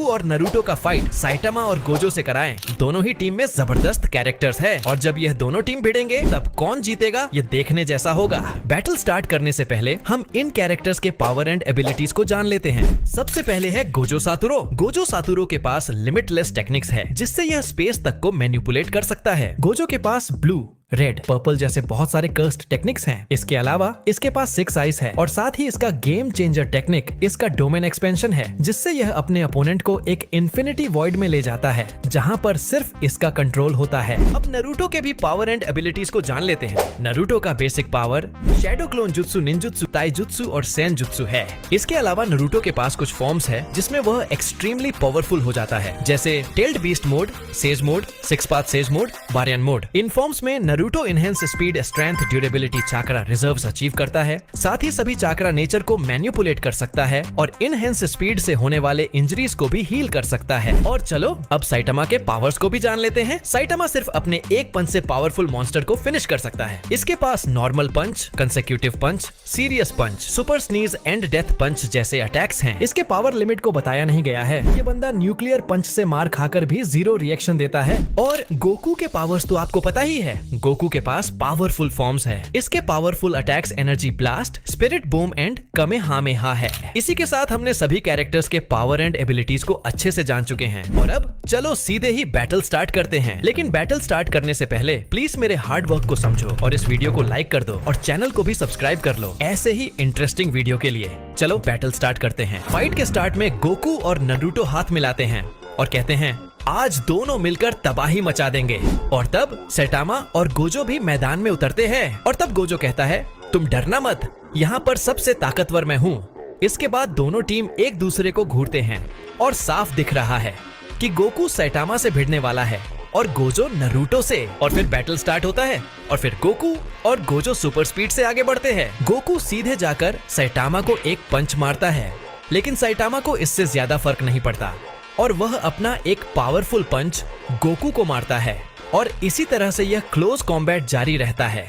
Goku और Naruto का fight Saitama और गोजो से कराएं। दोनों ही टीम में जबरदस्त कैरेक्टर्स है और जब यह दोनों टीम भिड़ेंगे तब कौन जीतेगा ये देखने जैसा होगा। बैटल स्टार्ट करने से पहले हम इन कैरेक्टर्स के पावर एंड एबिलिटीज को जान लेते हैं। सबसे पहले है गोजो सातुरो। गोजो सातुरो के पास लिमिटलेस टेक्निक्स है जिससे यह स्पेस तक को मैनिपुलेट कर सकता है। गोजो के पास ब्लू, रेड, पर्पल जैसे बहुत सारे कर्स्ड टेक्निक्स हैं। इसके अलावा इसके पास 6 आइज है और साथ ही इसका गेम चेंजर टेक्निक इसका डोमेन एक्सपेंशन है जिससे यह अपने अपोनेंट को एक इन्फिनिटी वॉइड में ले जाता है जहां पर सिर्फ इसका कंट्रोल होता है। अब नारुतो के भी पावर एंड एबिलिटीज को जान लेते हैं। नारुतो का basic power shadow clone jutsu, ninjutsu, taijutsu और सेन जुत्सु है। इसके अलावा नारुतो के पास कुछ फॉर्म्स है जिसमें वह एक्सट्रीमली पावरफुल हो जाता है, जैसे tailed beast mode, sage mode, 6 path sage mode, baryon mode. इन फॉर्म्स में Naruto enhance speed, strength, durability chakra reserves achieve करता है। साथ ही सभी चाक्रा नेचर को मैनिपुलेट कर सकता है और इनहेंस स्पीड से होने वाले इंजरीज को भी हील कर सकता है। और चलो अब साइटामा के पावर्स को भी जान लेते हैं। साइटामा सिर्फ अपने एक पंच से पावरफुल मॉन्स्टर को फिनिश कर सकता है। इसके पास normal punch, consecutive punch, serious punch, super sneeze and death punch जैसे अटैक्स हैं। इसके पावर लिमिट को बताया नहीं गया है। ये बंदा न्यूक्लियर पंच से मार खाकर भी 0 रिएक्शन देता है। और गोकू के पावर्स तो आपको पता ही है। गोकू के पास पावरफुल फॉर्म्स है। इसके powerful attacks energy blast, spirit boom and kamehameha है। इसी के साथ हमने सभी कैरेक्टर्स के पावर एंड एबिलिटीज को अच्छे से जान चुके हैं और अब चलो सीधे ही बैटल स्टार्ट करते हैं। लेकिन बैटल स्टार्ट करने से पहले प्लीज मेरे हार्ड वर्क को समझो और इस वीडियो को लाइक कर दो और चैनल को भी सब्सक्राइब कर लो ऐसे ही इंटरेस्टिंग वीडियो के लिए। चलो बैटल स्टार्ट करते हैं। फाइट के स्टार्ट में गोकू और नारुतो हाथ मिलाते हैं और कहते हैं आज दोनों मिलकर तबाही मचा देंगे। और तब सैटामा और गोजो भी मैदान में उतरते हैं और तब गोजो कहता है तुम डरना मत, यहाँ पर सबसे ताकतवर मैं हूँ। इसके बाद दोनों टीम एक दूसरे को घूरते हैं और साफ दिख रहा है कि गोकू सैटामा से भिड़ने वाला है और गोजो नारुतो से। और फिर बैटल स्टार्ट होता है और फिर गोकू और गोजो सुपर स्पीड से आगे बढ़ते हैं। गोकू सीधे जाकर सैटामा को एक पंच मारता है लेकिन सैटामा को इससे ज्यादा फर्क नहीं पड़ता और वह अपना एक पावरफुल पंच गोकू को मारता है और इसी तरह से यह क्लोज कॉम्बैट जारी रहता है।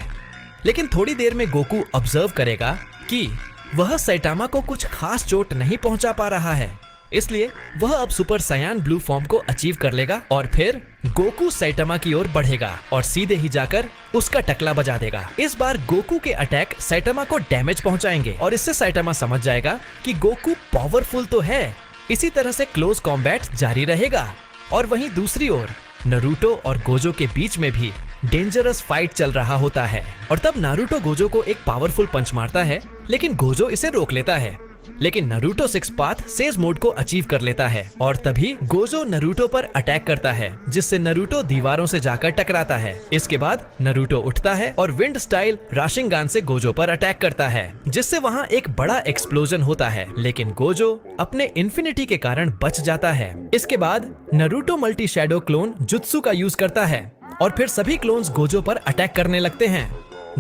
लेकिन थोड़ी देर में गोकू ऑब्जर्व करेगा कि वह सैटामा को कुछ खास चोट नहीं पहुंचा पा रहा है, इसलिए वह अब सुपर सायान ब्लू फॉर्म को अचीव कर लेगा और फिर गोकू सैटामा की ओर बढ़ेगा और सीधे ही जाकर उसका टकला बजा देगा। इस बार गोकू के अटैक सैटामा को डैमेज पहुंचाएंगे और इससे सैटामा समझ जाएगा कि गोकू पावरफुल तो है। इसी तरह से क्लोज कॉम्बैट जारी रहेगा और वहीं दूसरी ओर नारुतो और गोजो के बीच में भी डेंजरस फाइट चल रहा होता है। और तब नारुतो गोजो को एक पावरफुल पंच मारता है लेकिन गोजो इसे रोक लेता है। लेकिन नारुतो 6 पाथ सेज मोड को अचीव कर लेता है और तभी गोजो नारुतो पर अटैक करता है जिससे नारुतो दीवारों से जाकर टकराता है। इसके बाद नारुतो उठता है और विंड स्टाइल राशिंगान से गोजो पर अटैक करता है जिससे वहां एक बड़ा एक्सप्लोजन होता है, लेकिन गोजो अपने इन्फिनिटी के कारण बच जाता है। इसके बाद Naruto multi shadow clone jutsu का यूज करता है और फिर सभी क्लोन्स गोजो पर अटैक करने लगते हैं।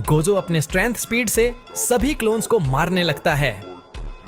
गोजो अपने स्ट्रेंथ स्पीड से सभी क्लोन्स को मारने लगता है।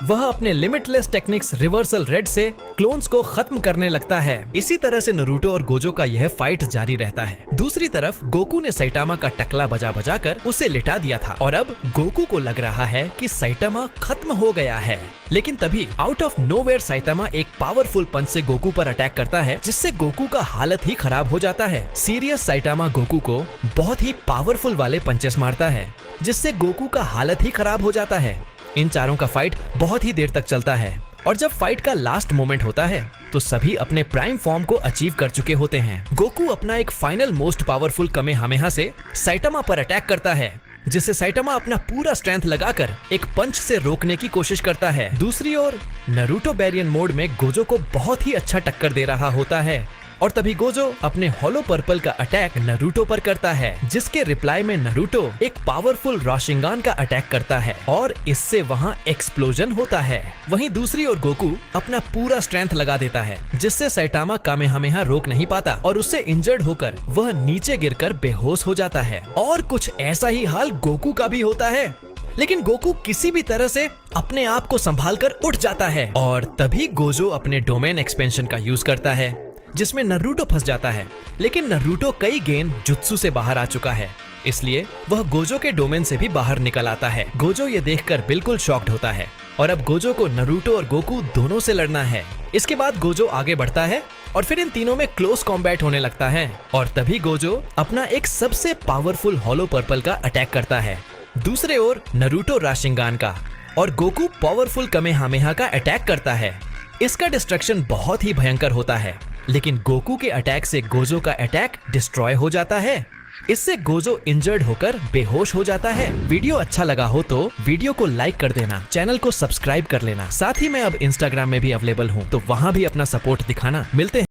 वह अपने लिमिटलेस टेक्निक्स रिवर्सल रेड से क्लोन्स को खत्म करने लगता है। इसी तरह से नारुतो और गोजो का यह फाइट जारी रहता है। दूसरी तरफ गोकू ने सैटामा का टकला बजा बजा कर उसे लिटा दिया था और अब गोकू को लग रहा है कि सैटामा खत्म हो गया है। लेकिन तभी आउट ऑफ नोवेयर सैटामा एक पावरफुल पंच से गोकू पर अटैक करता है जिससे गोकू का हालत ही खराब हो जाता है। सीरियस सैटामा गोकू को बहुत ही पावरफुल वाले पंचेस मारता है जिससे गोकू का हालत ही खराब हो जाता है। इन चारों का फाइट बहुत ही देर तक चलता है और जब फाइट का लास्ट मोमेंट होता है तो सभी अपने प्राइम फॉर्म को अचीव कर चुके होते हैं। गोकू अपना एक फाइनल मोस्ट पावरफुल कामेहामेहा से सैटामा पर अटैक करता है जिससे सैटामा अपना पूरा स्ट्रेंथ लगाकर एक पंच से रोकने की कोशिश करता है। दूसरी ओर नारुतो बैरियन मोड में गोजो को बहुत ही अच्छा टक्कर दे रहा होता है और तभी गोजो अपने हॉलो पर्पल का अटैक नारुतो पर करता है जिसके रिप्लाई में नारुतो एक पावरफुल राशिंगान का अटैक करता है और इससे वहां एक्सप्लोजन होता है। वहीं दूसरी ओर गोकू अपना पूरा स्ट्रेंथ लगा देता है जिससे सैटामा कामेहामेहा रोक नहीं पाता और उससे इंजर्ड होकर वह नीचे गिरकर बेहोश हो जाता है। और कुछ ऐसा ही हाल गोकू का भी होता है, लेकिन गोकू किसी भी तरह से अपने आप को संभालकर उठ जाता है और तभी गोजो अपने डोमेन एक्सपेंशन का यूज करता है जिसमें नारुतो फंस जाता है। लेकिन नारुतो कई गेम जुत्सु से बाहर आ चुका है, इसलिए वह गोजो के डोमेन से भी बाहर निकल आता है। गोजो ये देखकर बिल्कुल शॉक्ड होता है और अब गोजो को नारुतो और गोकू दोनों से लड़ना है। इसके बाद गोजो आगे बढ़ता है और फिर इन तीनों में क्लोज कॉम्बैट होने लगता है और तभी गोजो अपना एक सबसे पावरफुल हॉलो पर्पल का अटैक करता है। दूसरे ओर नारुतो राशिंगान का और गोकू पावरफुल कमेहामेहा का अटैक करता है। इसका डिस्ट्रक्शन बहुत ही भयंकर होता है, लेकिन गोकू के अटैक से गोजो का अटैक डिस्ट्रॉय हो जाता है। इससे गोजो इंजर्ड होकर बेहोश हो जाता है। वीडियो अच्छा लगा हो तो वीडियो को लाइक कर देना, चैनल को सब्सक्राइब कर लेना। साथ ही मैं अब इंस्टाग्राम में भी अवेलेबल हूँ, तो वहाँ भी अपना सपोर्ट दिखाना। मिलते हैं।